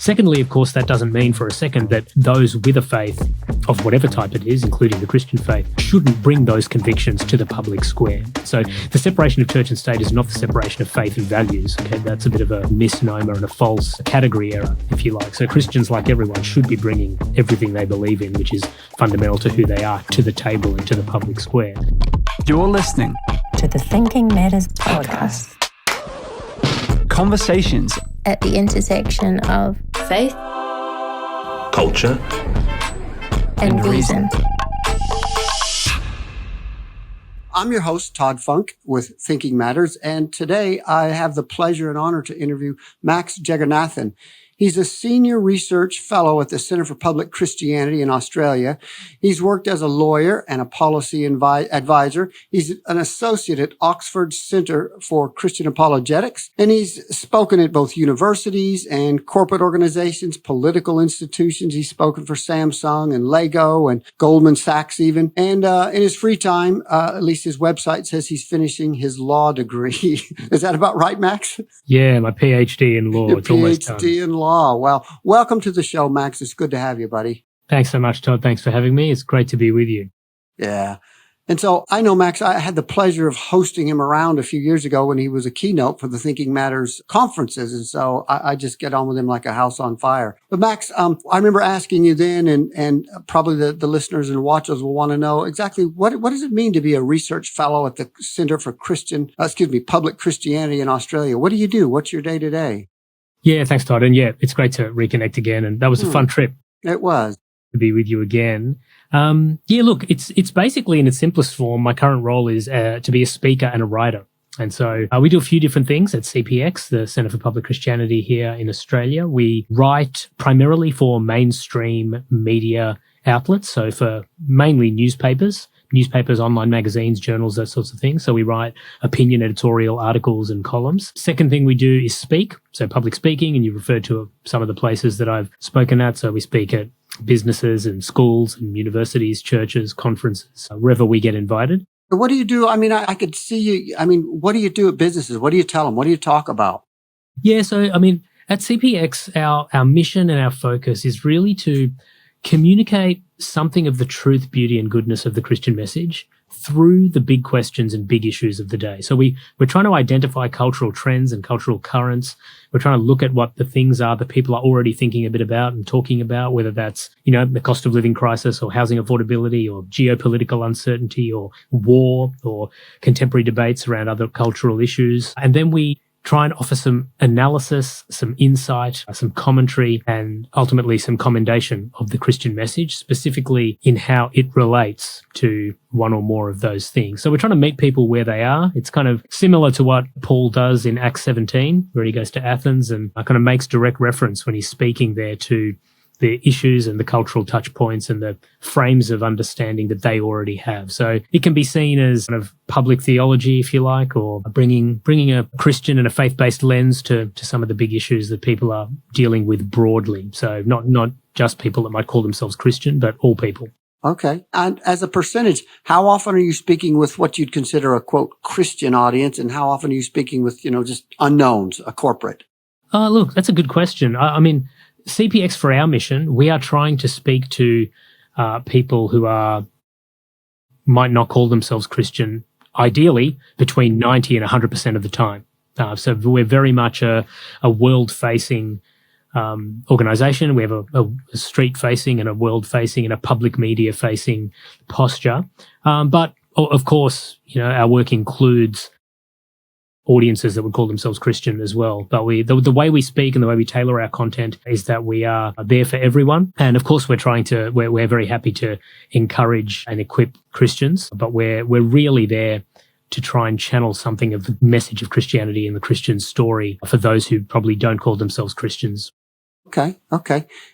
Secondly, of course, that doesn't mean for a second that those with a faith of whatever type it is, including the Christian faith, shouldn't bring those convictions to the public square. So the separation of church and state is not the separation of faith and values. Okay, that's a bit of a misnomer and a false category error, if you like. So Christians, like everyone, should be bringing everything they believe in, which is fundamental to who they are, to the table and to the public square. You're listening to the Thinking Matters podcast. Conversations At the intersection of faith, culture, and reason. I'm your host, Todd Funk, with Thinking Matters, and today I have the pleasure and honor to interview Max Jeganathan. He's a senior research fellow at the Center for Public Christianity in Australia. He's worked as a lawyer and a policy advisor. He's an associate at Oxford's Center for Christian Apologetics, and he's spoken at both universities and corporate organizations, political institutions. He's spoken for Samsung and Lego and Goldman Sachs even. And in his free time, at least his website says he's finishing his law degree. Is that about right, Max? Yeah, my PhD in law. It's almost done. PhD in law. Well, welcome to the show, Max. It's good to have you, buddy. Thanks so much, Todd. Thanks for having me. It's great to be with you. Yeah. And so I know, Max, I had the pleasure of hosting him around a few years ago when he was a keynote for the Thinking Matters conferences. And so I just get on with him like a house on fire. But Max, I remember asking you then, and probably the listeners and watchers will want to know exactly what does it mean to be a research fellow at the Center for Public Christianity in Australia? What do you do? What's your day to day? Yeah, thanks, Todd. And yeah, it's great to reconnect again. And that was a fun trip. It was. To be with you again. Look, it's basically in its simplest form. My current role is to be a speaker and a writer. And so we do a few different things at CPX, the Center for Public Christianity here in Australia. We write primarily for mainstream media outlets, so for mainly newspapers, online magazines, journals, that sorts of things. So we write opinion editorial articles and columns. Second thing we do is speak, so public speaking, and you referred to some of the places that I've spoken at. So we speak at businesses and schools and universities, churches, conferences, wherever we get invited. What do you do? I mean, I could see you. I mean, what do you do at businesses? What do you tell them? What do you talk about? Yeah, so I mean, at CPX, our mission and our focus is really to communicate something of the truth, beauty, and goodness of the Christian message through the big questions and big issues of the day. So we're trying to identify cultural trends and cultural currents. We're trying to look at what the things are that people are already thinking a bit about and talking about, whether that's, the cost of living crisis or housing affordability or geopolitical uncertainty or war or contemporary debates around other cultural issues. And then we try and offer some analysis, some insight, some commentary, and ultimately some commendation of the Christian message, specifically in how it relates to one or more of those things. So we're trying to meet people where they are. It's kind of similar to what Paul does in Acts 17, where he goes to Athens and kind of makes direct reference when he's speaking there to the issues and the cultural touch points and the frames of understanding that they already have. So it can be seen as kind of public theology, if you like, or bringing a Christian and a faith-based lens to some of the big issues that people are dealing with broadly. So not just people that might call themselves Christian, but all people. Okay. And as a percentage, how often are you speaking with what you'd consider a, quote, Christian audience, and how often are you speaking with, just unknowns, a corporate? Look, that's a good question. I mean, CPX, for our mission, we are trying to speak to people who might not call themselves Christian, ideally between 90 and 100% of the time. So we're very much a world-facing organization. We have a street-facing and a world-facing and a public media-facing posture. But, of course, our work includes audiences that would call themselves Christian as well. But the way we speak and the way we tailor our content is that we are there for everyone. And of course, we're very happy to encourage and equip Christians, but we're really there to try and channel something of the message of Christianity and the Christian story for those who probably don't call themselves Christians. Okay.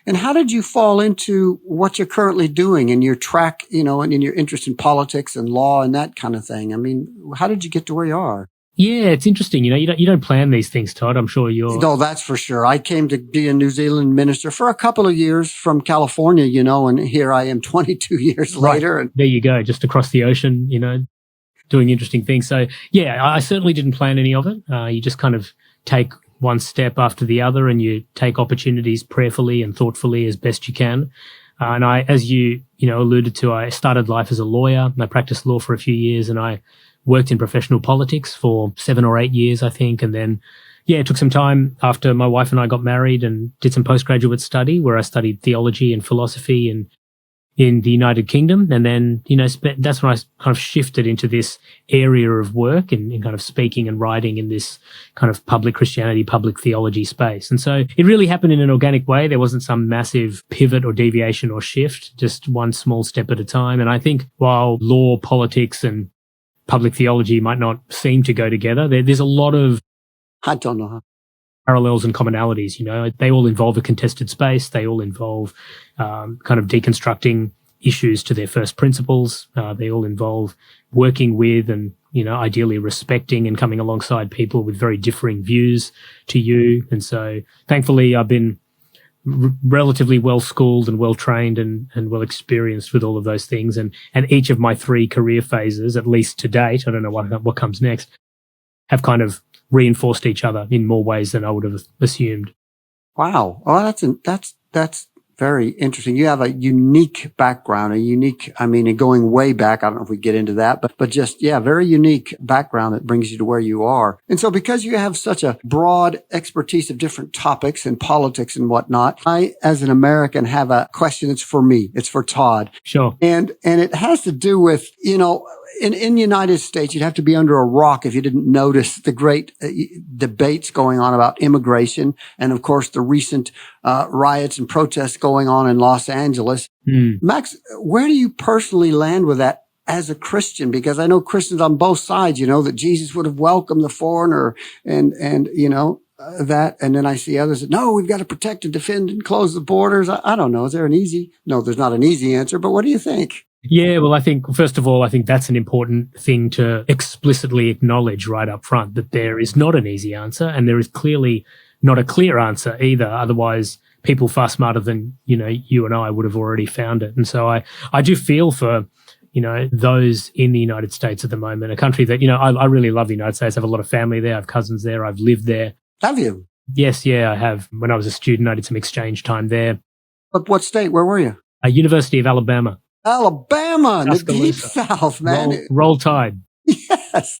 And how did you fall into what you're currently doing in your track, and in your interest in politics and law and that kind of thing? I mean, how did you get to where you are? Yeah, it's interesting. You don't plan these things, Todd. I'm sure you're... No, that's for sure. I came to be a New Zealand minister for a couple of years from California, and here I am 22 years later. And there you go, just across the ocean, doing interesting things. So, yeah, I certainly didn't plan any of it. You just kind of take one step after the other, and you take opportunities prayerfully and thoughtfully as best you can. And I, as you alluded to, I started life as a lawyer, and I practiced law for a few years, and I worked in professional politics for 7 or 8 years, I think. And then, it took some time after my wife and I got married and did some postgraduate study where I studied theology and philosophy in the United Kingdom. And then, that's when I kind of shifted into this area of work in kind of speaking and writing in this kind of public Christianity, public theology space. And so it really happened in an organic way. There wasn't some massive pivot or deviation or shift, just one small step at a time. And I think while law, politics, and public theology might not seem to go together, there's a lot of I don't know how. Parallels and commonalities. They all involve a contested space. They all involve kind of deconstructing issues to their first principles. They all involve working with and, ideally respecting and coming alongside people with very differing views to you. And so thankfully I've been relatively well schooled and well trained and well experienced with all of those things. And each of my 3 career phases, at least to date, I don't know what comes next, have kind of reinforced each other in more ways than I would have assumed. Wow. Oh, that's very interesting. You have a unique background, and going way back, I don't know if we get into that, but just, very unique background that brings you to where you are. And so because you have such a broad expertise of different topics and politics and whatnot, I, as an American, have a question that's for me. It's for Todd. Sure. And it has to do with, in the United States, you'd have to be under a rock if you didn't notice the great debates going on about immigration. And of course, the recent riots and protests going on in Los Angeles. Max, where do you personally land with that as a Christian? Because I know Christians on both sides, that Jesus would have welcomed the foreigner and that. And then I see others that, no, we've got to protect and defend and close the borders. I don't know. Is there no, there's not an easy answer, but what do you think? Yeah, well, I think, first of all, that's an important thing to explicitly acknowledge right up front, that there is not an easy answer, and there is clearly not a clear answer either. Otherwise, people far smarter than, you and I would have already found it. And so I do feel for, those in the United States at the moment, a country that, I really love the United States. I have a lot of family there. I have cousins there. I've lived there. Have you? Yes, I have. When I was a student, I did some exchange time there. But what state? Where were you? University of Alabama. Alabama, the deep South, man. Roll Tide. Yes.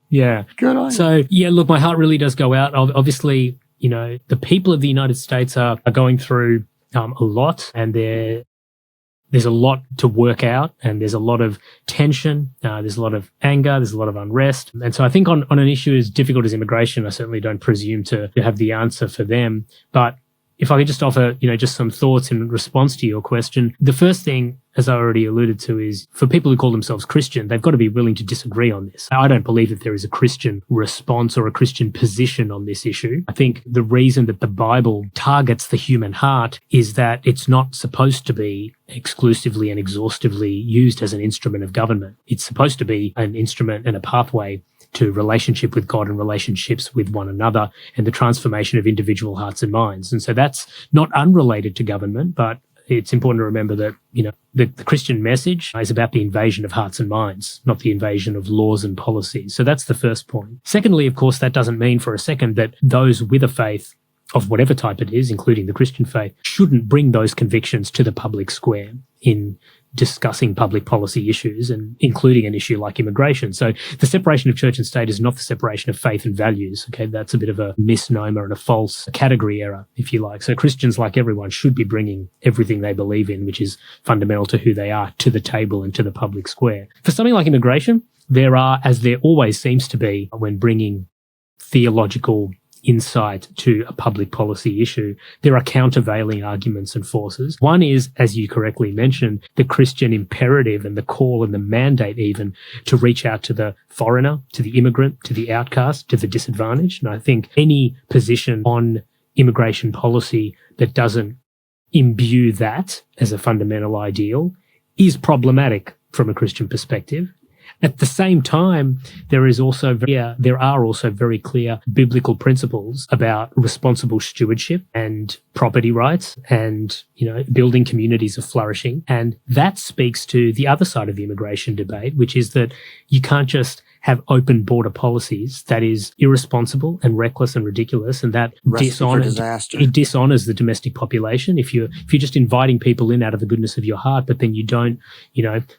Yeah. Good on you. So, look, my heart really does go out. Obviously, the people of the United States are going through a lot, and there's a lot to work out, and there's a lot of tension. There's a lot of anger. There's a lot of unrest. And so I think on an issue as difficult as immigration, I certainly don't presume to have the answer for them. But if I could just offer, just some thoughts in response to your question, the first thing, as I already alluded to, is for people who call themselves Christian, they've got to be willing to disagree on this. I don't believe that there is a Christian response or a Christian position on this issue. I think the reason that the Bible targets the human heart is that it's not supposed to be exclusively and exhaustively used as an instrument of government. It's supposed to be an instrument and a pathway to relationship with God and relationships with one another and the transformation of individual hearts and minds. And so that's not unrelated to government, but it's important to remember that, the Christian message is about the invasion of hearts and minds, not the invasion of laws and policies. So that's the first point. Secondly, of course, that doesn't mean for a second that those with a faith of whatever type it is, including the Christian faith, shouldn't bring those convictions to the public square in discussing public policy issues, and including an issue like immigration. So the separation of church and state is not the separation of faith and values. Okay, that's a bit of a misnomer and a false category error, if you like. So Christians, like everyone, should be bringing everything they believe in, which is fundamental to who they are, to the table and to the public square. For something like immigration, there are, as there always seems to be when bringing theological insight to a public policy issue, there are countervailing arguments and forces. One is, as you correctly mentioned, the Christian imperative and the call and the mandate even to reach out to the foreigner, to the immigrant, to the outcast, to the disadvantaged. And I think any position on immigration policy that doesn't imbue that as a fundamental ideal is problematic from a Christian perspective. At the same time, there are also very clear biblical principles about responsible stewardship and property rights and, building communities of flourishing. And that speaks to the other side of the immigration debate, which is that you can't just have open border policies, that is irresponsible and reckless and ridiculous, and that it dishonors the domestic population. If you're just inviting people in out of the goodness of your heart, but then you don't,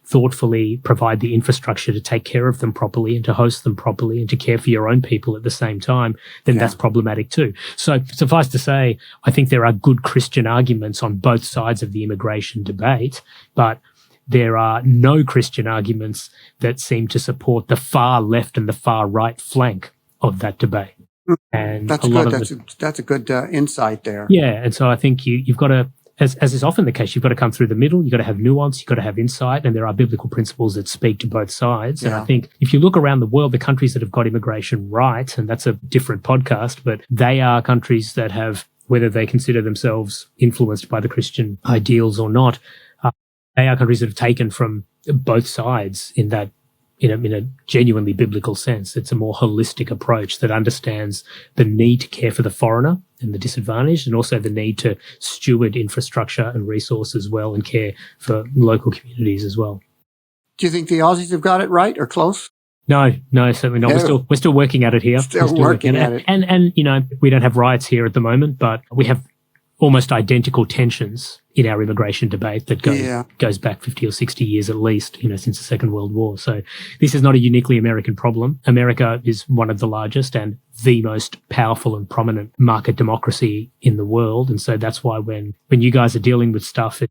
thoughtfully provide the infrastructure to take care of them properly and to host them properly and to care for your own people at the same time, then that's problematic too. So suffice to say, I think there are good Christian arguments on both sides of the immigration debate, but there are no Christian arguments that seem to support the far left and the far right flank of that debate. And that's good. That's a good insight there. Yeah, and so I think you've got to, as is often the case, you've got to come through the middle. You've got to have nuance. You've got to have insight, and there are biblical principles that speak to both sides. Yeah. And I think if you look around the world, the countries that have got immigration right, and that's a different podcast, but they are countries that have, whether they consider themselves influenced by the Christian ideals or not, they are countries that have taken from both sides in that, in a genuinely biblical sense. It's a more holistic approach that understands the need to care for the foreigner and the disadvantaged, and also the need to steward infrastructure and resources well and care for local communities as well. Do you think the Aussies have got it right or close? No, certainly not. No. We're still working at it here. Still working at it. And we don't have riots here at the moment, but we have almost identical tensions in our immigration debate that goes back 50 or 60 years at least, since the Second World War. So this is not a uniquely American problem. America is one of the largest and the most powerful and prominent market democracy in the world. And so that's why when you guys are dealing with stuff,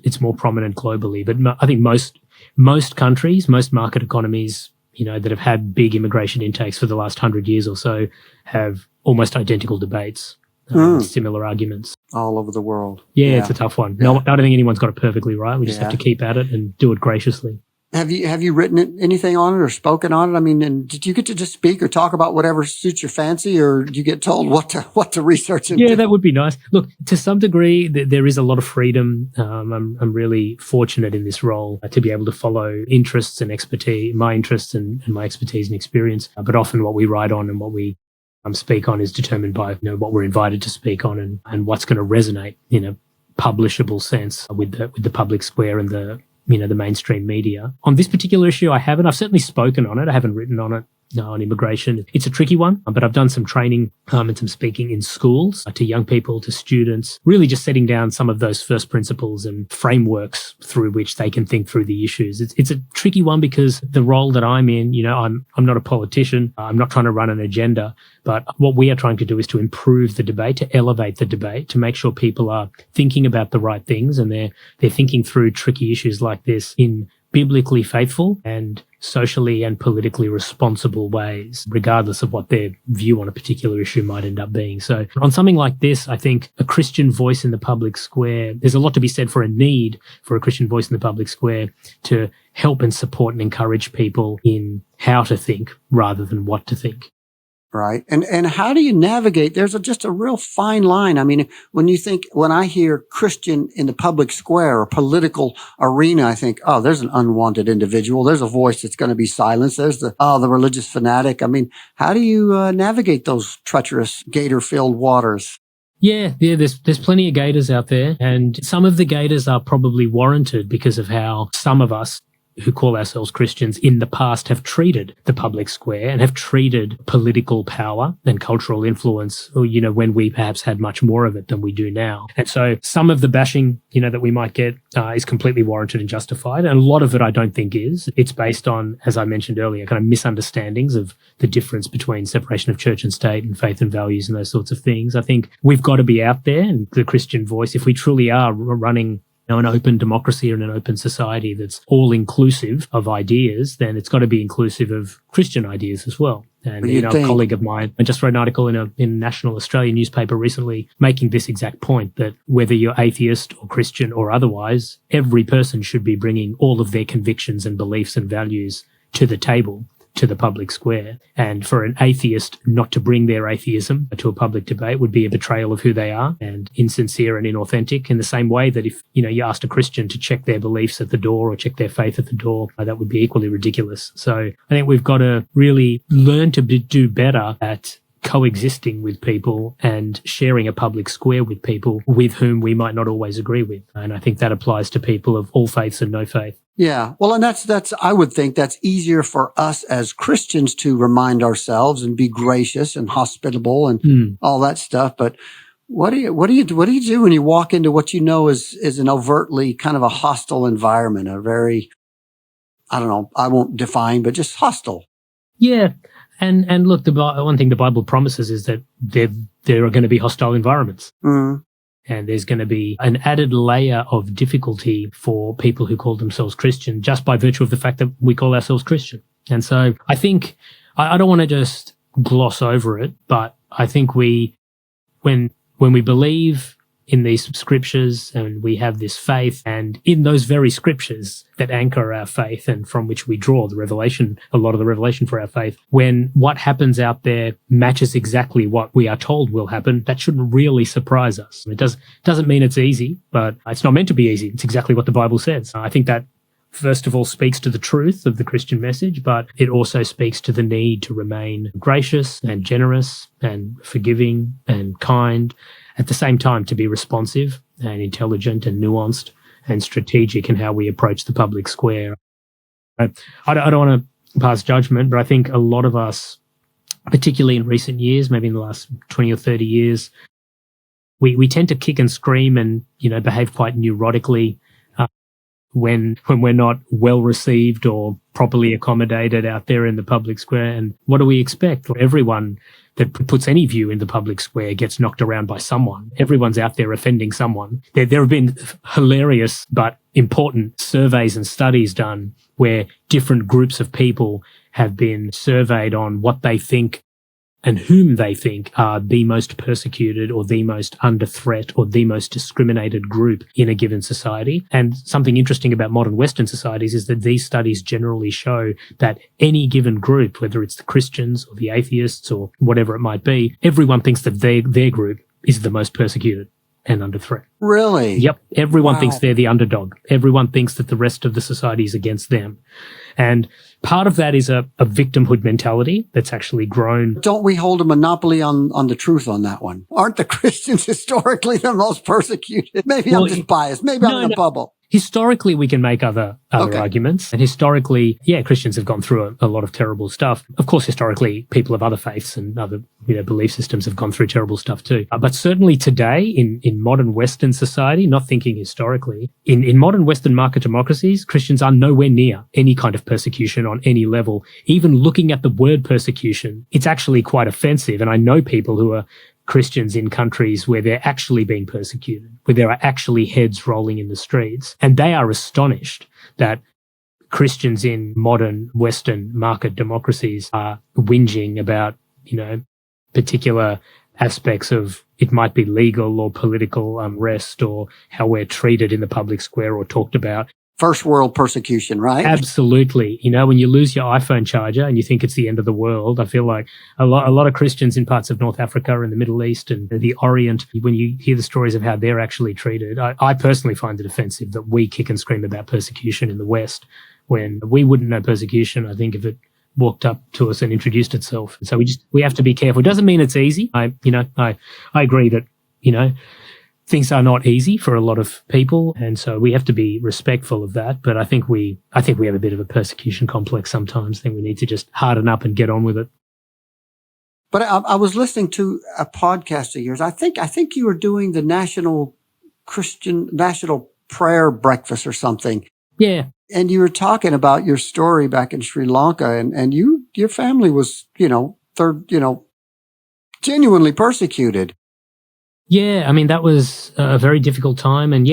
it's more prominent globally. But I think most countries, most market economies, that have had big immigration intakes for the last 100 years or so have almost identical debates. Similar arguments all over the world. Yeah, it's a tough one. No, I don't think anyone's got it perfectly right. We just have to keep at it and do it graciously. Have you written anything on it or spoken on it? I mean, and did you get to just speak or talk about whatever suits your fancy, or do you get told what to research into? Yeah, that would be nice. Look, to some degree, there is a lot of freedom. I'm really fortunate in this role to be able to follow interests and expertise, my interests and my expertise and experience. But often what we write on and what we speak on is determined by what we're invited to speak on and what's going to resonate in a publishable sense with the public square and the mainstream media. On this particular issue, I've certainly spoken on it. I haven't written on it on immigration. It's a tricky one, but I've done some training and some speaking in schools to young people, to students, really just setting down some of those first principles and frameworks through which they can think through the issues. It's a tricky one because the role that I'm in, I'm not a politician. I'm not trying to run an agenda, but what we are trying to do is to improve the debate, to elevate the debate, to make sure people are thinking about the right things and they're thinking through tricky issues like this in biblically faithful and socially and politically responsible ways, regardless of what their view on a particular issue might end up being. So on something like this, I think a Christian voice in the public square, there's a lot to be said for a need for a Christian voice in the public square to help and support and encourage people in how to think rather than what to think. Right. And how do you navigate? There's just a real fine line. I mean, when I hear Christian in the public square or political arena, I think, oh, there's an unwanted individual. There's a voice that's going to be silenced. There's the religious fanatic. I mean, how do you navigate those treacherous gator-filled waters? Yeah, there's plenty of gators out there, and some of the gators are probably warranted because of how some of us who call ourselves Christians in the past have treated the public square and have treated political power and cultural influence, when we perhaps had much more of it than we do now. And so some of the bashing, that we might get is completely warranted and justified. And a lot of it I don't think is. It's based on, as I mentioned earlier, kind of misunderstandings of the difference between separation of church and state and faith and values and those sorts of things. I think we've got to be out there, and the Christian voice, if we truly are running an open democracy and an open society that's all inclusive of ideas, then it's got to be inclusive of Christian ideas as well. And a colleague of mine just wrote an article in a national Australian newspaper recently making this exact point, that whether you're atheist or Christian or otherwise, every person should be bringing all of their convictions and beliefs and values to the table, to the public square. And for an atheist not to bring their atheism to a public debate would be a betrayal of who they are and insincere and inauthentic, in the same way that if, you asked a Christian to check their beliefs at the door or check their faith at the door, that would be equally ridiculous. So I think we've got to really learn to do better at coexisting with people and sharing a public square with people with whom we might not always agree with. And I think that applies to people of all faiths and no faith. Yeah. Well, and that's, I would think that's easier for us as Christians to remind ourselves and be gracious and hospitable and all that stuff. But what do you do when you walk into what you know is an overtly kind of a hostile environment, a very, I don't know, I won't define, but just hostile? Yeah. And look, one thing the Bible promises is that there are going to be hostile environments. Mm. And there's going to be an added layer of difficulty for people who call themselves Christian just by virtue of the fact that we call ourselves Christian. And so I think I don't want to just gloss over it, but I think when we believe in these scriptures and we have this faith, and in those very scriptures that anchor our faith and from which we draw the revelation, a lot of the revelation for our faith, when what happens out there matches exactly what we are told will happen, that shouldn't really surprise us. It doesn't mean it's easy, but it's not meant to be easy. It's exactly what the Bible says. I think that first of all speaks to the truth of the Christian message, but it also speaks to the need to remain gracious and generous and forgiving and kind, at the same time to be responsive and intelligent and nuanced and strategic in how we approach the public square. I don't want to pass judgment, but I think a lot of us, particularly in recent years, maybe in the last 20 or 30 years, we tend to kick and scream and, behave quite neurotically when we're not well received or properly accommodated out there in the public square. And what do we expect? Everyone that puts any view in the public square gets knocked around by someone. Everyone's out there offending someone. There have been hilarious but important surveys and studies done where different groups of people have been surveyed on what they think and whom they think are the most persecuted or the most under threat or the most discriminated group in a given society. And something interesting about modern Western societies is that these studies generally show that any given group, whether it's the Christians or the atheists or whatever it might be, everyone thinks that their group is the most persecuted and under threat. Really? Yep. Everyone thinks they're the underdog. Everyone thinks that the rest of the society is against them. And part of that is a victimhood mentality that's actually grown. Don't we hold a monopoly on the truth on that one? Aren't the Christians historically the most persecuted? Maybe I'm just biased. Maybe I'm in a bubble. Historically, we can make other arguments. And historically, Christians have gone through a lot of terrible stuff. Of course, historically, people of other faiths and other belief systems have gone through terrible stuff too. But certainly today, in modern Western society, not thinking historically, in modern Western market democracies, Christians are nowhere near any kind of persecution on any level. Even looking at the word persecution, it's actually quite offensive. And I know people who are Christians in countries where they're actually being persecuted, where there are actually heads rolling in the streets. And they are astonished that Christians in modern Western market democracies are whinging about, particular aspects of it might be legal or political unrest or how we're treated in the public square or talked about. First world persecution, right? Absolutely. When you lose your iPhone charger and you think it's the end of the world, I feel like a lot of Christians in parts of North Africa and the Middle East and the Orient, when you hear the stories of how they're actually treated, I personally find it offensive that we kick and scream about persecution in the West when we wouldn't know persecution, I think, if it walked up to us and introduced itself. So we have to be careful. It doesn't mean it's easy. I agree that, things are not easy for a lot of people, and so we have to be respectful of that. But I think we have a bit of a persecution complex sometimes. I think we need to just harden up and get on with it. But I was listening to a podcast of yours. I think you were doing the National Prayer Breakfast or something. Yeah. And you were talking about your story back in Sri Lanka, and your family was, genuinely persecuted. Yeah, that was a very difficult time. And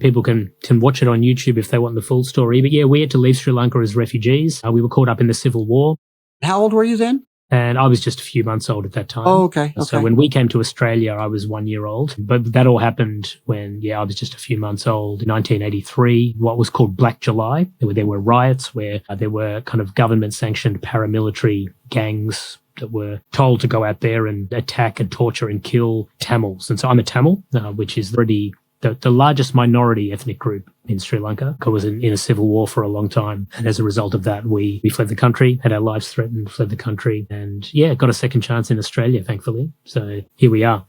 people can watch it on YouTube if they want the full story. But we had to leave Sri Lanka as refugees. We were caught up in the civil war. How old were you then? And I was just a few months old at that time. Oh, okay. So when we came to Australia, I was 1 year old. But that all happened when, I was just a few months old. In 1983, what was called Black July. There were riots where there were kind of government-sanctioned paramilitary gangs that were told to go out there and attack and torture and kill Tamils. And so I'm a Tamil, which is already the largest minority ethnic group in Sri Lanka. I was in a civil war for a long time. And as a result of that, we fled the country, had our lives threatened, fled the country, and got a second chance in Australia, thankfully. So here we are.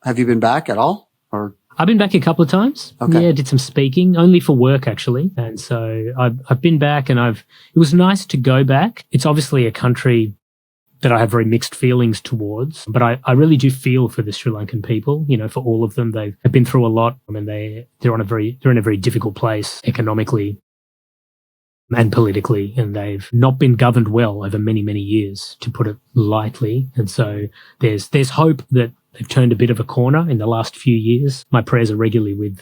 Have you been back at all? Or I've been back a couple of times. Okay. Yeah, did some speaking, only for work actually. And so I've been back and it was nice to go back. It's obviously a country that I have very mixed feelings towards, but I really do feel for the Sri Lankan people, for all of them. They've been through a lot. I mean, they're in a very difficult place economically and politically, and they've not been governed well over many, many years, to put it lightly. And so there's hope that they've turned a bit of a corner in the last few years. My prayers are regularly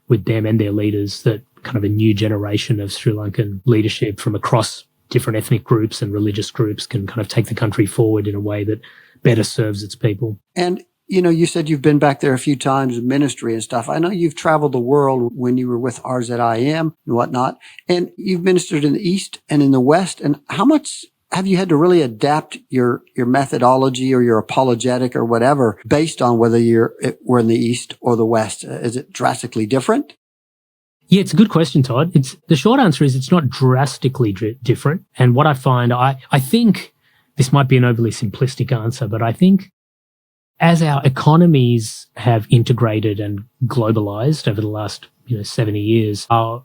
with them and their leaders, that kind of a new generation of Sri Lankan leadership from across different ethnic groups and religious groups can kind of take the country forward in a way that better serves its people. And, you said you've been back there a few times in ministry and stuff. I know you've traveled the world when you were with RZIM and whatnot, and you've ministered in the East and in the West. And how much have you had to really adapt your methodology or your apologetic or whatever based on whether we're in the East or the West? Is it drastically different? Yeah, it's a good question, Todd. The short answer is it's not drastically different. And what I find, I think this might be an overly simplistic answer, but I think as our economies have integrated and globalized over the last 70 years, our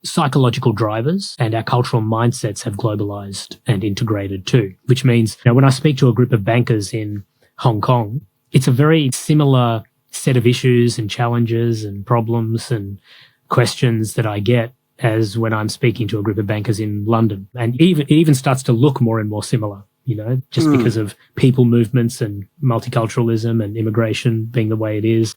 psychological drivers and our cultural mindsets have globalized and integrated too, which means when I speak to a group of bankers in Hong Kong, it's a very similar set of issues and challenges and problems and questions that I get as when I'm speaking to a group of bankers in London. And it even starts to look more and more similar, just because of people movements and multiculturalism and immigration being the way it is.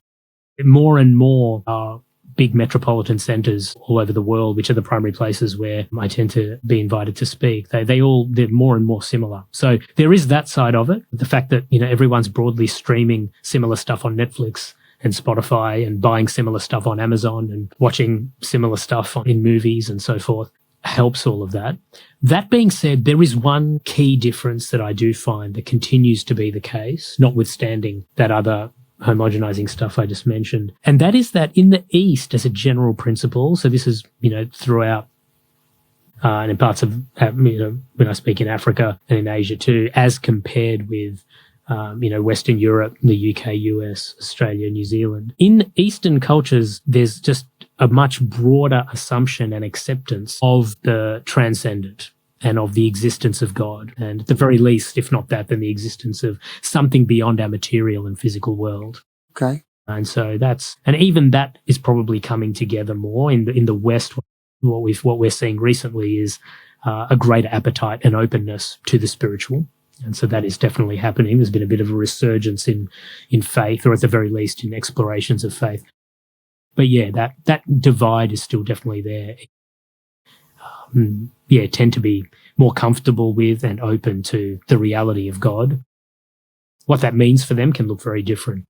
More and more are big metropolitan centers all over the world, which are the primary places where I tend to be invited to speak. They're more and more similar. So there is that side of it. The fact that, everyone's broadly streaming similar stuff on Netflix and Spotify and buying similar stuff on Amazon and watching similar stuff in movies and so forth helps all of that. That being said, there is one key difference that I do find that continues to be the case, notwithstanding that other homogenizing stuff I just mentioned. And that is that in the East, as a general principle, so this is, throughout and in parts of, when I speak in Africa and in Asia too, as compared with Western Europe, the UK, US, Australia, New Zealand. In Eastern cultures, there's just a much broader assumption and acceptance of the transcendent and of the existence of God. And at the very least, if not that, then the existence of something beyond our material and physical world. Okay. And so and even that is probably coming together more in the West. What we're seeing recently is a greater appetite and openness to the spiritual. And so that is definitely happening. There's been a bit of a resurgence in faith, or at the very least in explorations of faith. But yeah, that divide is still definitely there. Tend to be more comfortable with and open to the reality of God. What that means for them can look very different.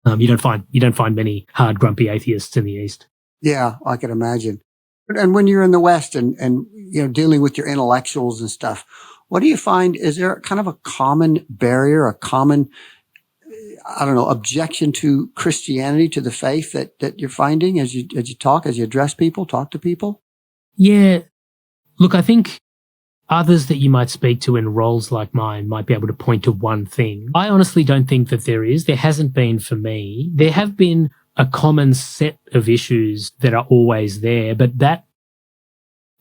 You don't find many hard, grumpy atheists in the East. Yeah, I can imagine. And when you're in the West and dealing with your intellectuals and stuff, what do you find? Is there kind of a common barrier, a common, objection to Christianity, to the faith that you're finding as you address people, talk to people? Yeah. Look, I think others that you might speak to in roles like mine might be able to point to one thing. I honestly don't think that there is. There hasn't been for me. There have been a common set of issues that are always there, but that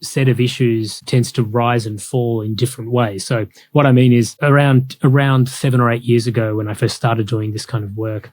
set of issues tends to rise and fall in different ways. So what I mean is around 7 or 8 years ago, when I first started doing this kind of work,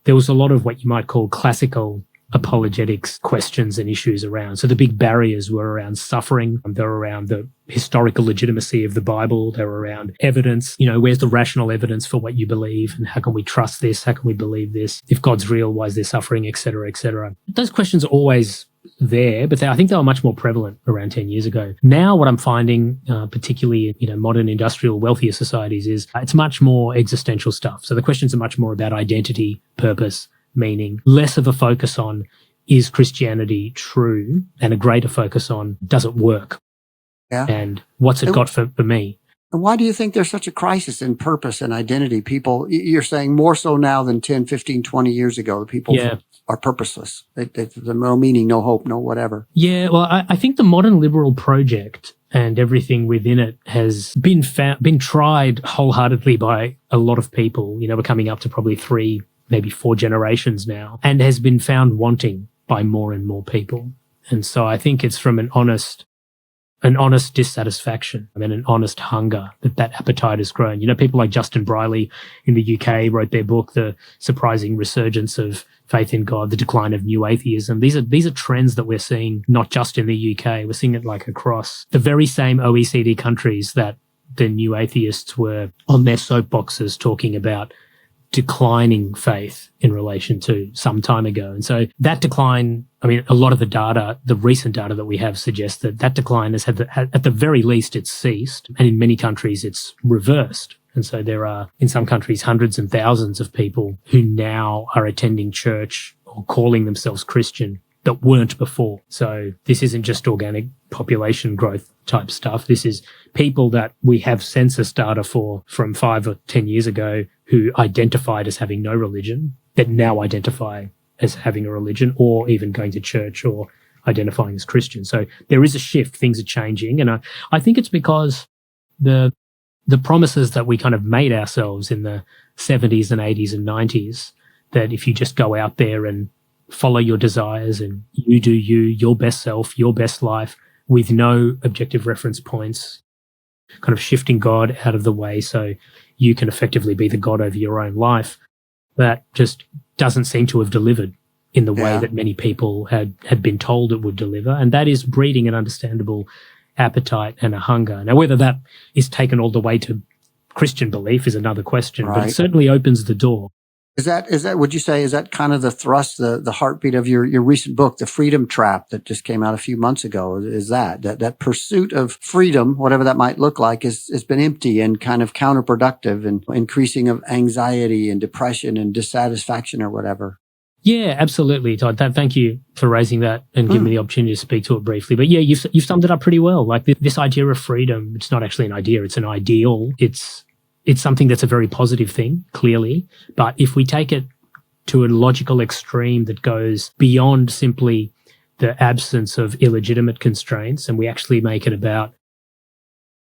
there was a lot of what you might call classical apologetics questions and issues around. So the big barriers were around suffering. They were around the historical legitimacy of the Bible. They were around evidence. Where's the rational evidence for what you believe? And how can we trust this? How can we believe this? If God's real, why is there suffering, et cetera, et cetera? Those questions are always there, but I think they were much more prevalent around 10 years ago. Now what I'm finding, particularly in modern industrial wealthier societies, is it's much more existential stuff. So the questions are much more about identity, purpose, meaning, less of a focus on is Christianity true and a greater focus on does it work? Yeah. And what's it got for me? And why do you think there's such a crisis in purpose and identity? People, you're saying more so now than 10, 15, 20 years ago, people are purposeless. There's no meaning, no hope, no whatever. Yeah, well, I think the modern liberal project and everything within it has been tried wholeheartedly by a lot of people. We're coming up to probably 3 maybe 4 generations now, and has been found wanting by more and more people. And so I think it's from an honest dissatisfaction and an honest hunger that appetite has grown. You know, people like Justin Briley in the UK wrote their book, The Surprising Resurgence of Faith in God, The Decline of New Atheism. These are trends that we're seeing not just in the UK. We're seeing it like across the very same OECD countries that the new atheists were on their soapboxes talking about declining faith in relation to some time ago. And so that decline, I mean, a lot of the data, the recent data that we have suggests that decline has at the very least, it's ceased. And in many countries, it's reversed. And so there are, in some countries, hundreds and thousands of people who now are attending church or calling themselves Christian that weren't before. So this isn't just organic population growth type stuff. This is people that we have census data for from 5 or 10 years ago who identified as having no religion that now identify as having a religion or even going to church or identifying as Christian. So there is a shift. Things are changing. And I think it's because the promises that we kind of made ourselves in the 70s and 80s and 90s, that if you just go out there and follow your desires and you do you, your best self, your best life with no objective reference points, kind of shifting God out of the way so you can effectively be the God over your own life, that just doesn't seem to have delivered in the way that many people had been told it would deliver. And that is breeding an understandable appetite and a hunger. Now, whether that is taken all the way to Christian belief is another question, but it certainly opens the door. Is that, would you say, is that kind of the thrust, the heartbeat of your recent book, The Freedom Trap, that just came out a few months ago? Is that pursuit of freedom, whatever that might look like, has been empty and kind of counterproductive and increasing of anxiety and depression and dissatisfaction or whatever? Yeah, absolutely, Todd. Thank you for raising that and giving me the opportunity to speak to it briefly. But yeah, you've summed it up pretty well. Like this idea of freedom, it's not actually an idea, it's an ideal. It's something that's a very positive thing, clearly. But if we take it to a logical extreme that goes beyond simply the absence of illegitimate constraints, and we actually make it about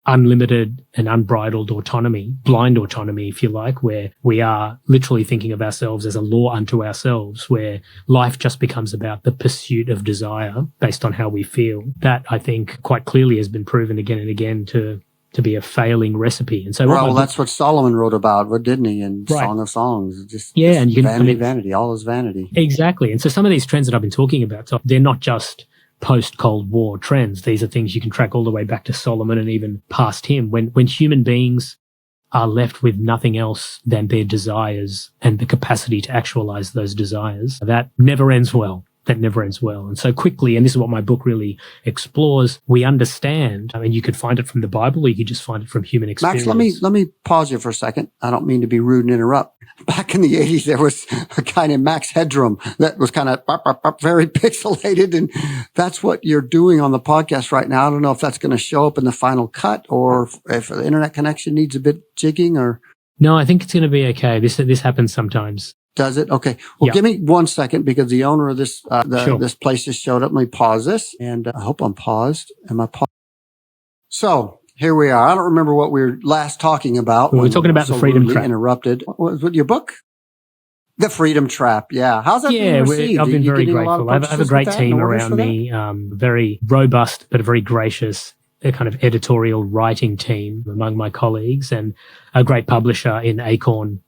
unlimited and unbridled autonomy, blind autonomy, if you like, where we are literally thinking of ourselves as a law unto ourselves, where life just becomes about the pursuit of desire based on how we feel, that I think quite clearly has been proven again and again to be a failing recipe. And so, well, that's what Solomon wrote about, didn't he? In Song of Songs, and you can vanity, all is vanity. Exactly. And so some of these trends that I've been talking about, so they're not just post-Cold War trends. These are things you can track all the way back to Solomon and even past him. When human beings are left with nothing else than their desires and the capacity to actualize those desires, that never ends well. And so quickly, and this is what my book really explores, we understand, I mean, you could find it from the Bible or you could just find it from human experience. Max, let me pause you for a second. I don't mean to be rude and interrupt. Back in the 80s, there was a guy named Max Headroom that was kind of very pixelated. And that's what you're doing on the podcast right now. I don't know if that's going to show up in the final cut or if the internet connection needs a bit jigging or. No, I think it's going to be okay. This happens sometimes. Does it? Okay. Well, give me 1 second because the owner of this, Sure. this place just showed up. Let me pause this and I hope I'm paused. Am I paused? So here we are. I don't remember what we were last talking about. We were talking about the Freedom Trap. Interrupted. What was your book? The Freedom Trap. Yeah. How's that being received? I've been very grateful. I have a great team around me, very robust, but a very gracious kind of editorial writing team among my colleagues, and a great publisher in Acorn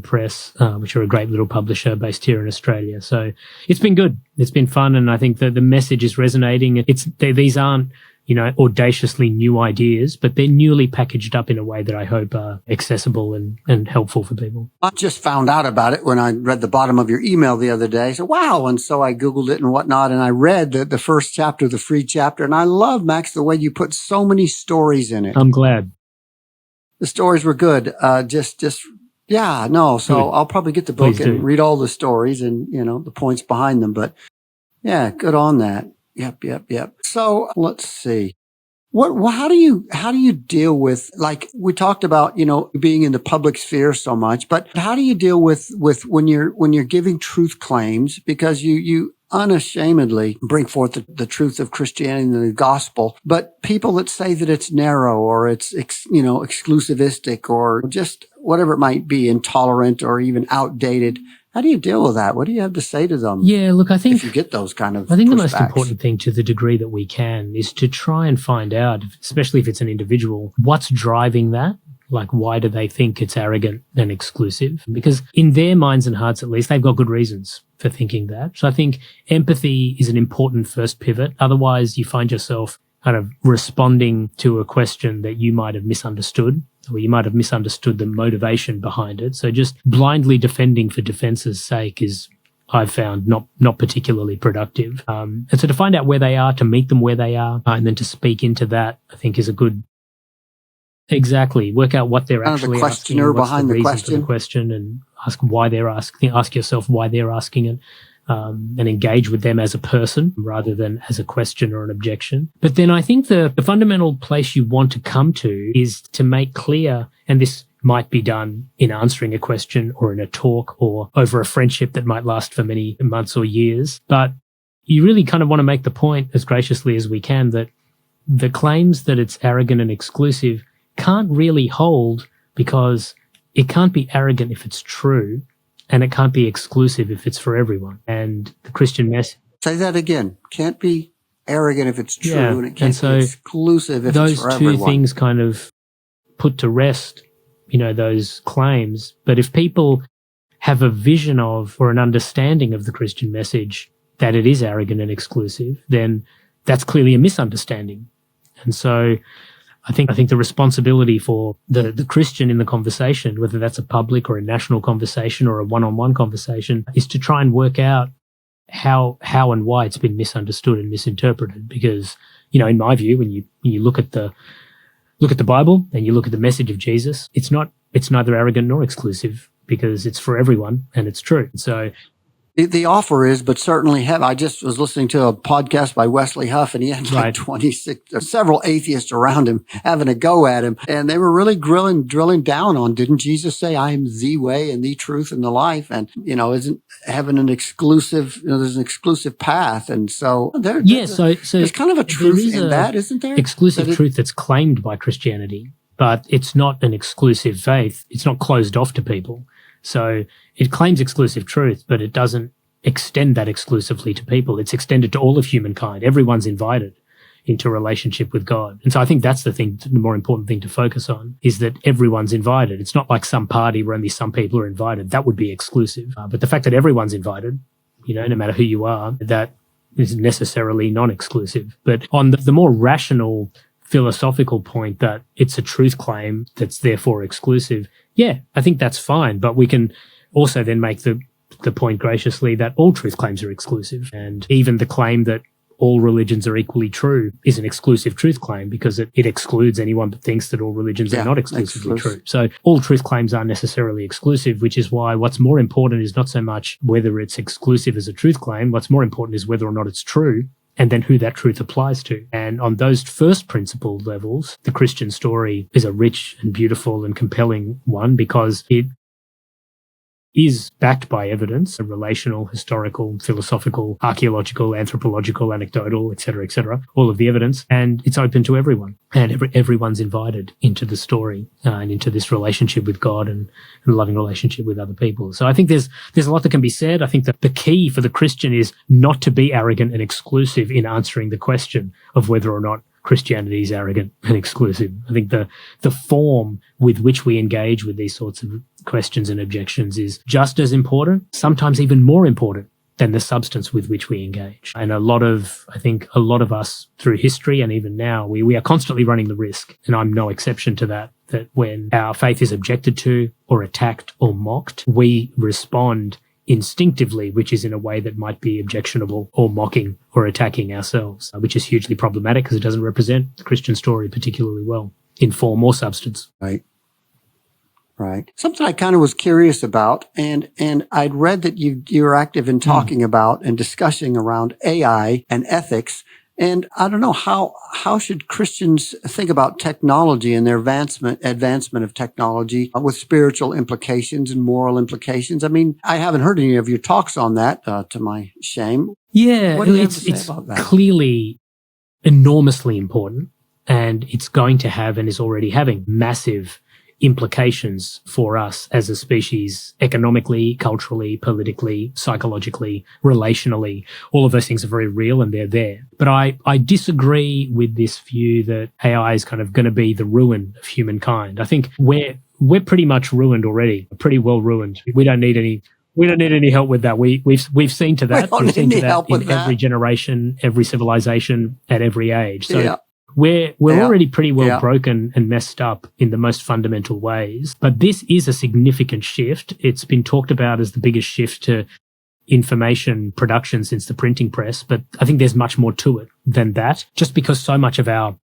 Press, which are a great little publisher based here in Australia. So it's been good. It's been fun. And I think that the message is resonating. These aren't, audaciously new ideas, but they're newly packaged up in a way that I hope are accessible and helpful for people. I just found out about it when I read the bottom of your email the other day. So, wow. And so I Googled it and whatnot. And I read the first chapter, the free chapter. And I love, Max, the way you put so many stories in it. I'm glad. The stories were good. Yeah, no. So I'll probably get the book and read all the stories and, the points behind them. But yeah, good on that. Yep. So let's see. How do you deal with, like we talked about, being in the public sphere so much, but how do you deal with when you're giving truth claims, because you unashamedly bring forth the truth of Christianity and the gospel, but people that say that it's narrow or it's, exclusivistic or just whatever it might be, intolerant or even outdated. How do you deal with that? What do you have to say to them? Yeah, look, I think if you get those kind of I think the pushbacks? most important thing, to the degree that we can, is to try and find out, especially if it's an individual, what's driving that. Like, why do they think it's arrogant and exclusive? Because in their minds and hearts, at least, they've got good reasons for thinking that. So I think empathy is an important first pivot. Otherwise, you find yourself kind of responding to a question that you might have misunderstood, or you might have misunderstood the motivation behind it. So just blindly defending for defense's sake is, I've found, not particularly productive. And so to find out where they are, to meet them where they are, and then to speak into that, I think is a good. Exactly. Work out what they're actually the questioner asking, what's behind the the reason question. for the question, and ask why they're asking. Ask yourself why they're asking it, and engage with them as a person rather than as a question or an objection. But then I think the fundamental place you want to come to is to make clear, and this might be done in answering a question or in a talk or over a friendship that might last for many months or years, but you really kind of want to make the point as graciously as we can that the claims that it's arrogant and exclusive can't really hold, because it can't be arrogant if it's true, and it can't be exclusive if it's for everyone. And the Christian message. Say that again. Can't be arrogant if it's true, and it can't so be exclusive if it's for those two everyone. things kind of put to rest, those claims. But if people have a vision of or an understanding of the Christian message that it is arrogant and exclusive, then that's clearly a misunderstanding. And so I think the responsibility for the Christian in the conversation, whether that's a public or a national conversation or a one-on-one conversation, is to try and work out how and why it's been misunderstood and misinterpreted. Because, in my view, when you look at the Bible and you look at the message of Jesus, it's neither arrogant nor exclusive, because it's for everyone and it's true. So the offer is, but certainly I just was listening to a podcast by Wesley Huff, and he had like 26, several atheists around him having a go at him. And they were really drilling down on, didn't Jesus say, I am the way and the truth and the life? And, isn't heaven an exclusive, there's an exclusive path. And so there's kind of a truth in that, isn't there? Exclusive truth that's claimed by Christianity, but it's not an exclusive faith. It's not closed off to people. So it claims exclusive truth, but it doesn't extend that exclusively to people. It's extended to all of humankind. Everyone's invited into a relationship with God. And so I think that's the more important thing to focus on, is that everyone's invited. It's not like some party where only some people are invited. That would be exclusive. But the fact that everyone's invited, no matter who you are, that is necessarily non-exclusive. But on the more rational philosophical point that it's a truth claim that's therefore exclusive, yeah, I think that's fine. But we can also then make the point graciously that all truth claims are exclusive. And even the claim that all religions are equally true is an exclusive truth claim, because it excludes anyone that thinks that all religions are not exclusively true. So all truth claims aren't necessarily exclusive, which is why what's more important is not so much whether it's exclusive as a truth claim. What's more important is whether or not it's true, and then who that truth applies to. And on those first principle levels, the Christian story is a rich and beautiful and compelling one, because it is backed by evidence, a relational, historical, philosophical, archaeological, anthropological, anecdotal, etc., all of the evidence, and it's open to everyone. And everyone's invited into the story and into this relationship with God and a loving relationship with other people. So I think there's a lot that can be said. I think that the key for the Christian is not to be arrogant and exclusive in answering the question of whether or not Christianity is arrogant and exclusive. I think the form with which we engage with these sorts of questions and objections is just as important, sometimes even more important, than the substance with which we engage. And I think a lot of us through history and even now, we are constantly running the risk, and I'm no exception to that when our faith is objected to or attacked or mocked, we respond instinctively, which is in a way that might be objectionable or mocking or attacking ourselves, which is hugely problematic because it doesn't represent the Christian story particularly well in form or substance. Right. Something I kind of was curious about, and I'd read that you're active in talking about and discussing around AI and ethics. And I don't know, how should Christians think about technology and their advancement of technology with spiritual implications and moral implications? I mean, I haven't heard any of your talks on that, to my shame. Yeah, what do you have to say about that? Clearly enormously important, and it's going to have and is already having massive implications for us as a species, economically, culturally, politically, psychologically, relationally. All of those things are very real and they're there. But I disagree with this view that AI is kind of going to be the ruin of humankind. I think we're pretty much ruined already, pretty well ruined. We don't need any help with that. We've seen to that. We've seen to that in every generation, every civilization, at every age. So we're already pretty well broken and messed up in the most fundamental ways. But this is a significant shift. It's been talked about as the biggest shift to information production since the printing press. But I think there's much more to it than that, just because so much of our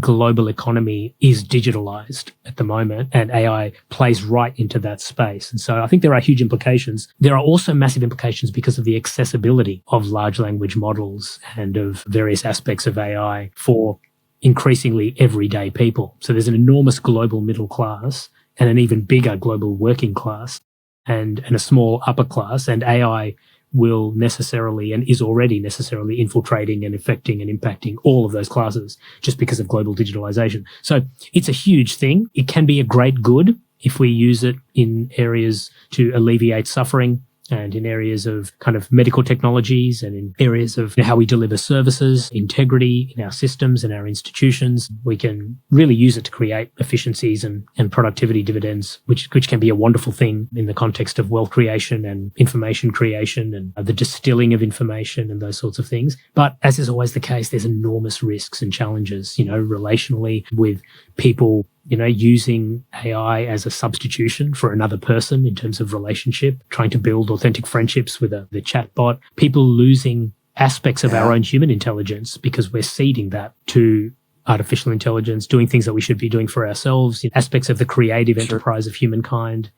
global economy is digitalized at the moment, and AI plays right into that space. And so I think there are huge implications. There are also massive implications because of the accessibility of large language models and of various aspects of AI for increasingly everyday people. So there's an enormous global middle class and an even bigger global working class and a small upper class, and AI will necessarily and is already necessarily infiltrating and affecting and impacting all of those classes just because of global digitalization. So it's a huge thing. It can be a great good if we use it in areas to alleviate suffering and in areas of kind of medical technologies and in areas of how we deliver services, integrity in our systems and our institutions. We can really use it to create efficiencies and productivity dividends, which can be a wonderful thing in the context of wealth creation and information creation and the distilling of information and those sorts of things. But as is always the case, there's enormous risks and challenges, relationally with people using AI as a substitution for another person in terms of relationship, trying to build authentic friendships with the chatbot, people losing aspects of our own human intelligence because we're ceding that to artificial intelligence, doing things that we should be doing for ourselves, aspects of the creative enterprise of humankind,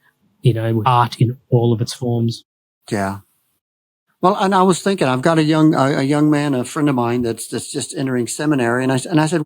art in all of its forms. Yeah. Well, and I was thinking, I've got a young man, a friend of mine that's just entering seminary, and I said,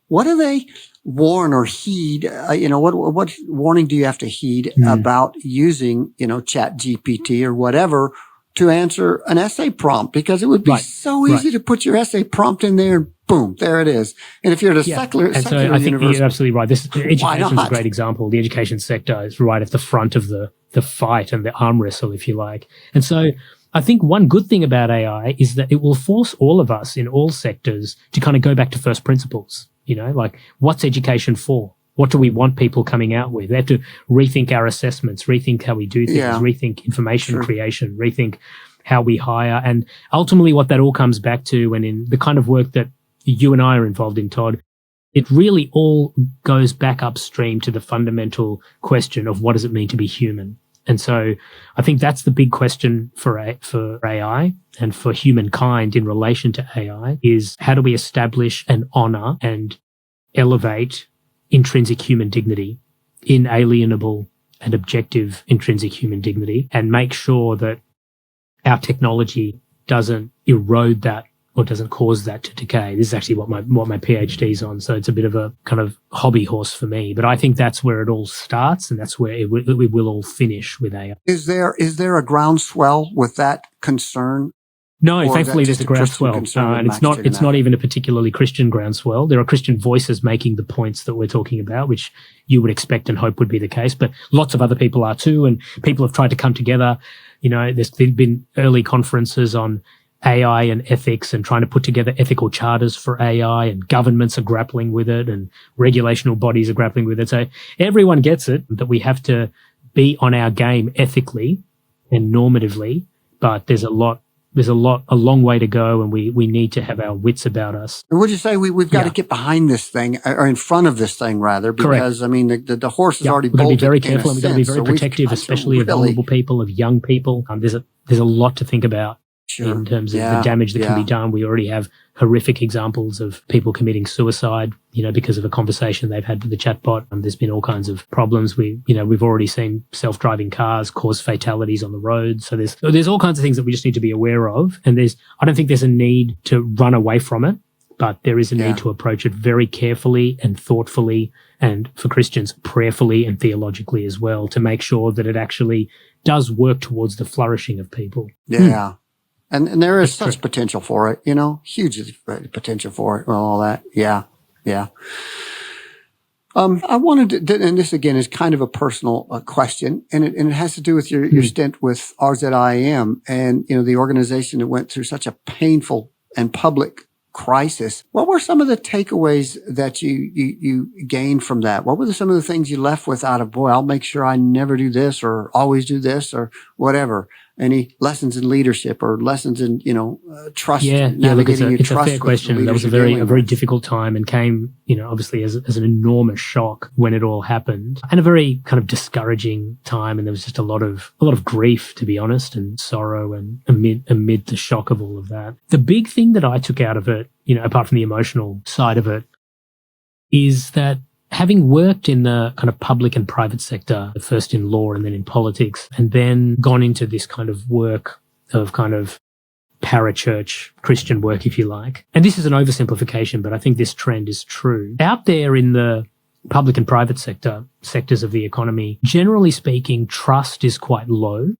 what do they warn or heed? What warning do you have to heed about using, Chat GPT or whatever to answer an essay prompt? Because it would be so easy to put your essay prompt in there and boom, there it is. And if you're at a secular I think you're absolutely right. Education is a great example. The education sector is right at the front of the fight and the arm wrestle, if you like. And so I think one good thing about AI is that it will force all of us in all sectors to kind of go back to first principles. Like what's education for? What do we want people coming out with? They have to rethink our assessments, rethink how we do things, rethink information creation, rethink how we hire. And ultimately what that all comes back to, and in the kind of work that you and I are involved in, Todd, it really all goes back upstream to the fundamental question of what does it mean to be human? And so I think that's the big question for AI and for humankind in relation to AI is how do we establish and honor and elevate intrinsic human dignity, inalienable and objective intrinsic human dignity, and make sure that our technology doesn't erode that or doesn't cause that to decay. This is actually what my PhD is on. So it's a bit of a kind of hobby horse for me. But I think that's where it all starts, and that's where it will all finish with AI. Is there a groundswell with that concern? No, thankfully there's a groundswell, and it's not even a particularly Christian groundswell. There are Christian voices making the points that we're talking about, which you would expect and hope would be the case. But lots of other people are too, and people have tried to come together. There's been early conferences on AI and ethics and trying to put together ethical charters for AI, and governments are grappling with it and regulational bodies are grappling with it. So everyone gets it that we have to be on our game ethically and normatively, but there's a long way to go, and we need to have our wits about us. Would you say we've got to get behind this thing, or in front of this thing rather? Because, I mean, the horse is already bolted. We've got to be very careful, and we've got to be very protective, especially of vulnerable people, of young people. There's a lot to think about. In terms of the damage that can be done. We already have horrific examples of people committing suicide, because of a conversation they've had with the chatbot. There's been all kinds of problems. We've already seen self-driving cars cause fatalities on the road. So there's all kinds of things that we just need to be aware of. And I don't think there's a need to run away from it, but there is a need to approach it very carefully and thoughtfully, and for Christians, prayerfully and theologically as well, to make sure that it actually does work towards the flourishing of people. Yeah. And there is such potential for it, huge potential for it and all that. Yeah. I wanted to, and this again is kind of a personal question, and it has to do with your stint with RZIM and, the organization that went through such a painful and public crisis. What were some of the takeaways that you gained from that? What were some of the things you left with out of, boy, I'll make sure I never do this or always do this or whatever? Any lessons in leadership or lessons in, trust? Look, it's a fair question. That was a very difficult time and came, obviously as an enormous shock when it all happened, and a very kind of discouraging time. And there was just a lot of grief, to be honest, and sorrow and amid the shock of all of that. The big thing that I took out of it, apart from the emotional side of it, is that having worked in the kind of public and private sector, first in law and then in politics, and then gone into this kind of work of kind of parachurch Christian work, if you like. And this is an oversimplification, but I think this trend is true. Out there in the public and private sectors of the economy, generally speaking, trust is quite low.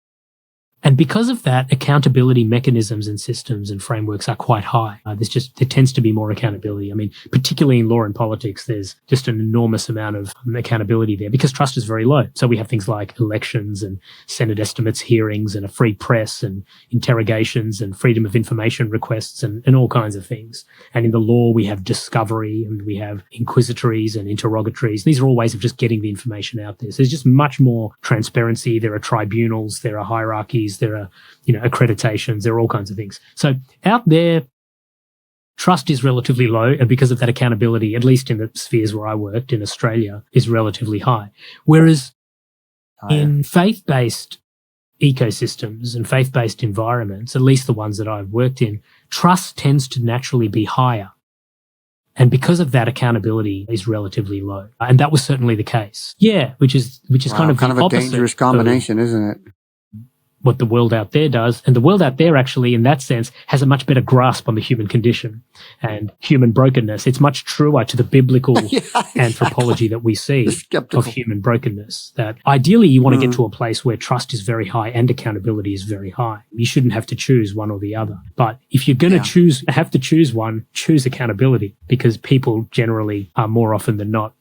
And because of that, accountability mechanisms and systems and frameworks are quite high. There tends to be more accountability. I mean, particularly in law and politics, there's just an enormous amount of accountability there because trust is very low. So we have things like elections and Senate estimates hearings and a free press and interrogations and freedom of information requests and all kinds of things. And in the law, we have discovery and we have inquisitories and interrogatories. These are all ways of just getting the information out there. So there's just much more transparency. There are tribunals, there are hierarchies, there are, accreditations, there are all kinds of things. So out there, trust is relatively low. And because of that, accountability, at least in the spheres where I worked in Australia, is relatively high. Whereas in faith-based ecosystems and faith-based environments, at least the ones that I've worked in, trust tends to naturally be higher. And because of that, accountability is relatively low. And that was certainly the case. Yeah, which is kind of a dangerous combination, isn't it? What the world out there does. And the world out there actually, in that sense, has a much better grasp on the human condition and human brokenness. It's much truer to the biblical anthropology that we see of human brokenness. That ideally you want to get to a place where trust is very high and accountability is very high. You shouldn't have to choose one or the other. But if you're going to have to choose one, choose accountability, because people generally are more often than not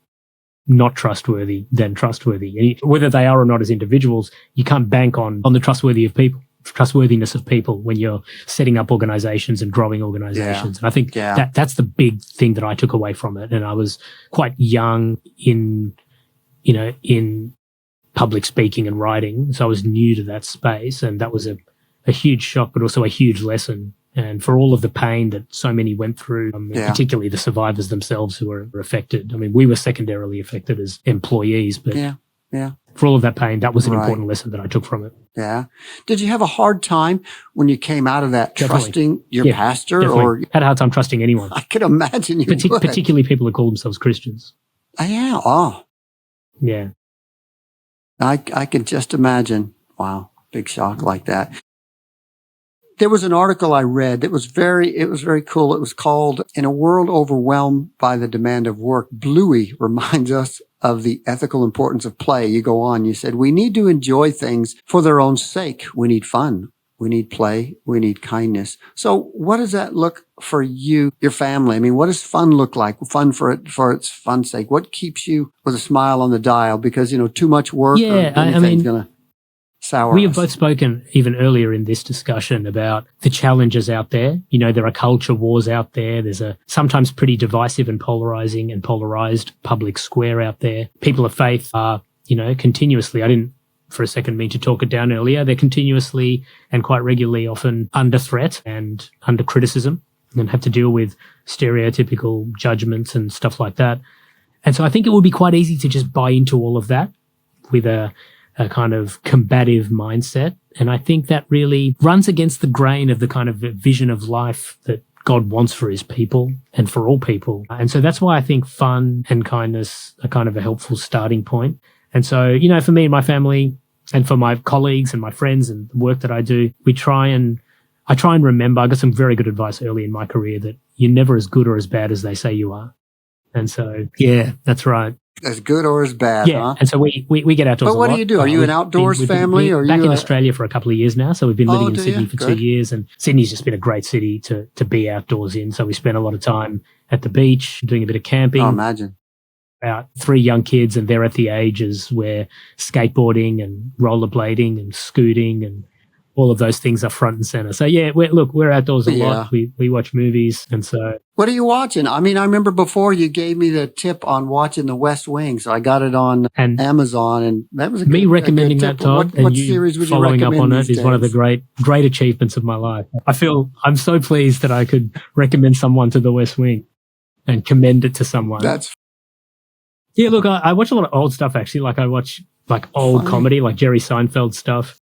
trustworthy than trustworthy. Whether they are or not as individuals, you can't bank on the trustworthiness of people when you're setting up organizations and growing organizations. And I think that's the big thing that I took away from it. And I was quite young in public speaking and writing. So I was new to that space. And that was a huge shock, but also a huge lesson. And for all of the pain that so many went through, particularly the survivors themselves who were affected. I mean, we were secondarily affected as employees, but for all of that pain, that was an important lesson that I took from it. Yeah. Did you have a hard time when you came out of that trusting your pastor? Definitely. Or had a hard time trusting anyone. I could imagine you would. Particularly people who call themselves Christians. Yeah. Oh. Yeah. I can just imagine. Wow. Big shock like that. There was an article I read that was very cool. It was called, "In a World Overwhelmed by the Demand of Work, Bluey reminds us of the ethical importance of play." You go on, you said, "We need to enjoy things for their own sake. We need fun. We need play. We need kindness." So what does that look for you, your family? I mean, what does fun look like? Fun for its fun's sake. What keeps you with a smile on the dial? Because, too much work or anything's going to sour we have us. both spoken even earlier in this discussion about the challenges out there. There are culture wars out there. There's a sometimes pretty divisive and polarizing and polarized public square out there. People of faith are, continuously, I didn't for a second mean to talk it down earlier, they're continuously and quite regularly often under threat and under criticism and have to deal with stereotypical judgments and stuff like that. And so I think it would be quite easy to just buy into all of that with a kind of combative mindset. And I think that really runs against the grain of the kind of vision of life that God wants for his people and for all people. And so that's why I think fun and kindness are kind of a helpful starting point. And so, for me and my family and for my colleagues and my friends and the work that I do, I try and remember, I got some very good advice early in my career that you're never as good or as bad as they say you are. And so, yeah, that's right. As good or as bad, huh? And so we get outdoors. But what a lot. do you do? Are you an outdoors family? Or are back you in Australia for a couple of years now? So we've been living in Sydney for Good. 2 years, and Sydney's just been a great city to be outdoors in. So we spend a lot of time at the beach, doing a bit of camping. Oh, imagine. about 3 young kids, and they're at the ages where skateboarding and rollerblading and scooting and all of those things are front and center. So yeah, we're outdoors a lot. We watch movies, and so. What are you watching? I mean, I remember before you gave me the tip on watching The West Wing, so I got it on Amazon, and that was me recommending that, Todd, what series would you following up on it these is one of the days? great achievements of my life. I feel I'm so pleased that I could recommend someone to The West Wing and commend it to someone. Yeah, look, I watch a lot of old stuff actually. Like I watch like old comedy, like Jerry Seinfeld stuff.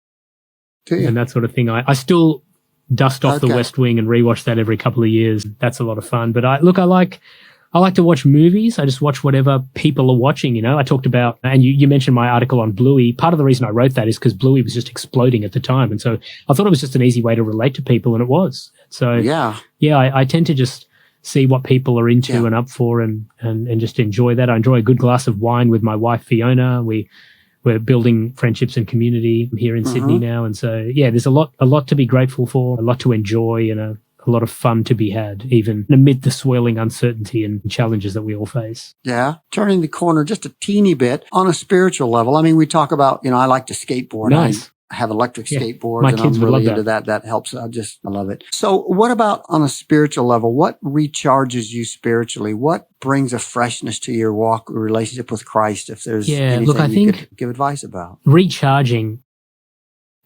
And that sort of thing. I still dust off The West Wing and rewatch that every couple of years. That's a lot of fun. But I like to watch movies. I just watch whatever people are watching, you know. I talked about, and you mentioned my article on Bluey. Part of the reason I wrote that is because Bluey was just exploding at the time. And so I thought it was just an easy way to relate to people, and it was. So I tend to just see what people are into and up for and just enjoy that. I enjoy a good glass of wine with my wife, Fiona. We're building friendships and community here in Sydney now. And so, there's a lot to be grateful for, a lot to enjoy, and a lot of fun to be had, even amid the swirling uncertainty and challenges that we all face. Yeah. Turning the corner just a teeny bit on a spiritual level. I mean, we talk about, I like to skateboard. Nice. I have electric skateboards, my and kids I'm would really love into that. That helps. I love it. So what about on a spiritual level? What recharges you spiritually? What brings a freshness to your walk, relationship with Christ? If there's anything I you think could give advice about. Recharging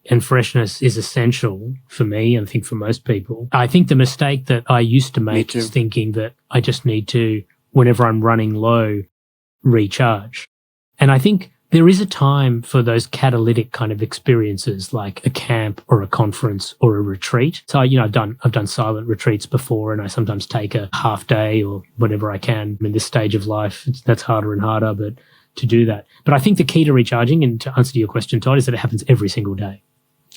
and freshness is essential for me, and I think for most people. I think the mistake that I used to make is thinking that I just need to, whenever I'm running low, recharge. And I think there is a time for those catalytic kind of experiences, like a camp or a conference or a retreat. So, I've done silent retreats before, and I sometimes take a half day or whatever I can. In this stage of life, that's harder and harder, but to do that. But I think the key to recharging, and to answer your question, Todd, is that it happens every single day.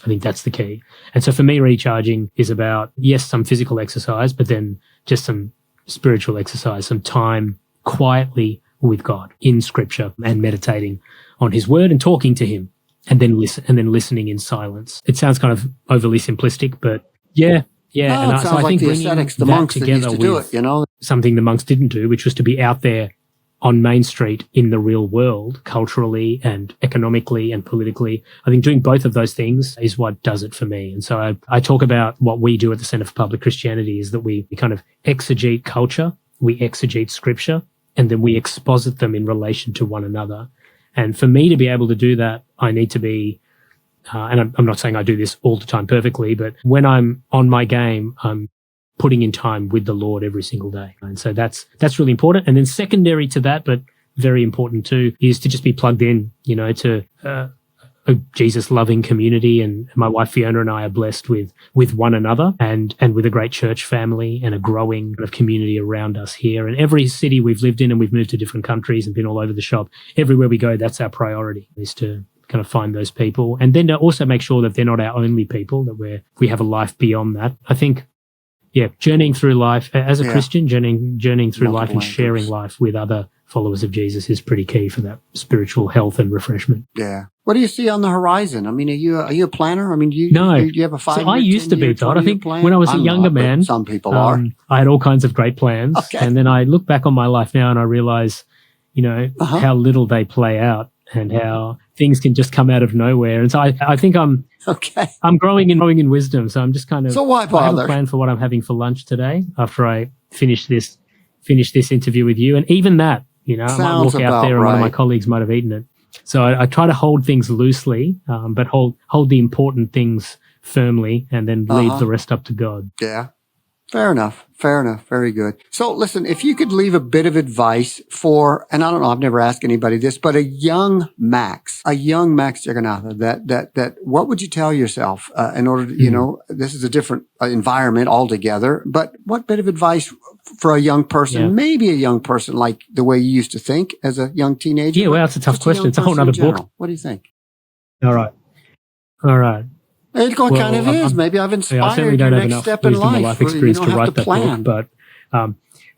I think that's the key. And so for me, recharging is about, yes, some physical exercise, but then just some spiritual exercise, some time quietly with God in Scripture and meditating on His Word and talking to Him, and then listening in silence. It sounds kind of overly simplistic, but yeah. It sounds so I like think the ascetics, the monks that used to do it, something the monks didn't do, which was to be out there on Main Street in the real world, culturally and economically and politically. I think doing both of those things is what does it for me. And so I talk about what we do at the Centre for Public Christianity is that we kind of exegete culture, we exegete Scripture, and then we exposit them in relation to one another. And for me to be able to do that, I need to be, and I'm not saying I do this all the time perfectly, but when I'm on my game, I'm putting in time with the Lord every single day. And so that's really important. And then secondary to that, but very important too, is to just be plugged in, to a Jesus loving community. And my wife Fiona and I are blessed with one another and with a great church family and a growing kind of community around us here. And every city we've lived in, and we've moved to different countries and been all over the shop, everywhere we go, that's our priority, is to kind of find those people. And then to also make sure that they're not our only people, that we have a life beyond that. I think, journeying through life as a Christian, journeying through life and sharing life with other followers of Jesus is pretty key for that spiritual health and refreshment. Yeah. What do you see on the horizon? I mean, are you a planner? I mean, do you have a 5-year, So I used to be, Todd. I think plan? when I was a younger man, some people are. I had all kinds of great plans. Okay. And then I look back on my life now and I realize, how little they play out and how things can just come out of nowhere. And so I think I'm growing in wisdom. So I'm just kind of, so why bother? I have a plan for what I'm having for lunch today after I finish this interview with you. And even that, I might walk out there and one of my colleagues might have eaten it. So I try to hold things loosely, but hold the important things firmly and then leave the rest up to God. Yeah. Fair enough. Very good. So listen, if you could leave a bit of advice for, and I don't know, I've never asked anybody this, but a young Max Jeganathan, that what would you tell yourself in order to, this is a different environment altogether, but what bit of advice for a young person, maybe a young person like the way you used to think as a young teenager? Yeah, well, that's a tough question. It's a whole nother book. What do you think? All right. It kind of is. Maybe I've inspired your next step in life. Life experience to write that book,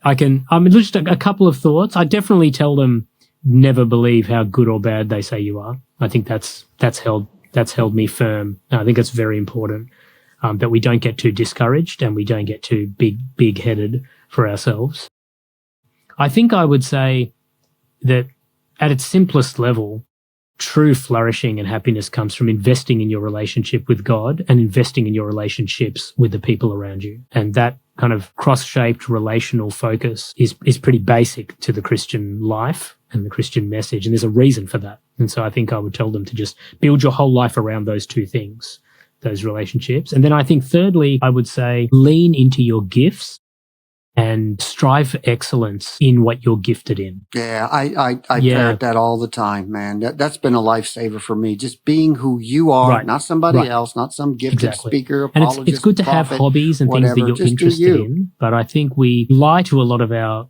but just a couple of thoughts. I definitely tell them never believe how good or bad they say you are. I think that's held me firm. I think it's very important that we don't get too discouraged and we don't get too big-headed for ourselves. I think I would say that at its simplest level, true flourishing and happiness comes from investing in your relationship with God and investing in your relationships with the people around you. And that kind of cross-shaped relational focus is pretty basic to the Christian life and the Christian message. And there's a reason for that. And so I think I would tell them to just build your whole life around those two things, those relationships. And then I think thirdly, I would say lean into your gifts and strive for excellence in what you're gifted in. Yeah, I parrot that all the time, man. That's been a lifesaver for me. Just being who you are, not somebody else, not some gifted speaker, apologist, and it's good to have hobbies and whatever. Things that you're Just interested in. But I think we lie to a lot of our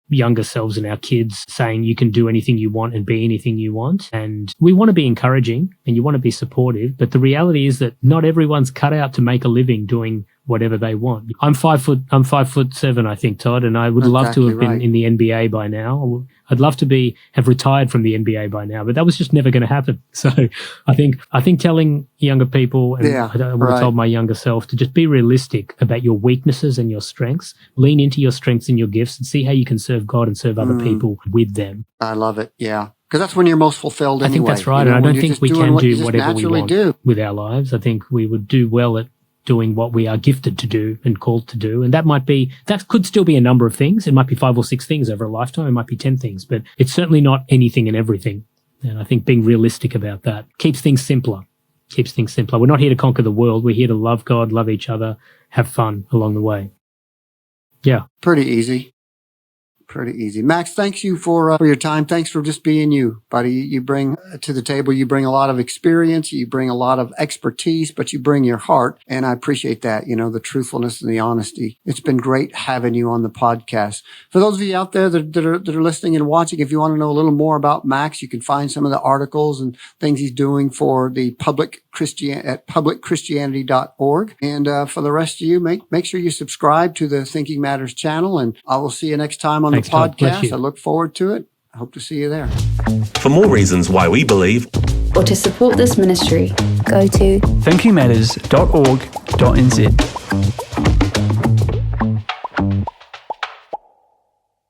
younger selves and our kids saying you can do anything you want and be anything you want. And we want to be encouraging and you want to be supportive. But the reality is that not everyone's cut out to make a living doing whatever they want. I'm 5'7", I think, Todd, and I would love to have been in the NBA by now. I'd love to have retired from the NBA by now, but that was just never going to happen. So I think telling younger people, and I would have told my younger self to just be realistic about your weaknesses and your strengths, lean into your strengths and your gifts and see how you can serve God and serve other people with them. I love it. Yeah. Because that's when you're most fulfilled anyway. I think that's right. And I don't think we can do whatever we want with our lives. I think we would do well at doing what we are gifted to do and called to do. And that could still be a number of things. It might be 5 or 6 things over a lifetime. It might be 10 things, but it's certainly not anything and everything. And I think being realistic about that keeps things simpler. We're not here to conquer the world. We're here to love God, love each other, have fun along the way. Yeah. Pretty easy. Max, thanks you for your time. Thanks for just being you, buddy. You bring to the table, you bring a lot of experience, you bring a lot of expertise, but you bring your heart. And I appreciate that, the truthfulness and the honesty. It's been great having you on the podcast. For those of you out there that are listening and watching, if you want to know a little more about Max, you can find some of the articles and things he's doing for the at publicchristianity.org. And for the rest of you, make sure you subscribe to the Thinking Matters channel, and I will see you next time on the podcast. I look forward to it. I hope to see you there. For more reasons why we believe, or to support this ministry, go to thinkingmatters.org.nz.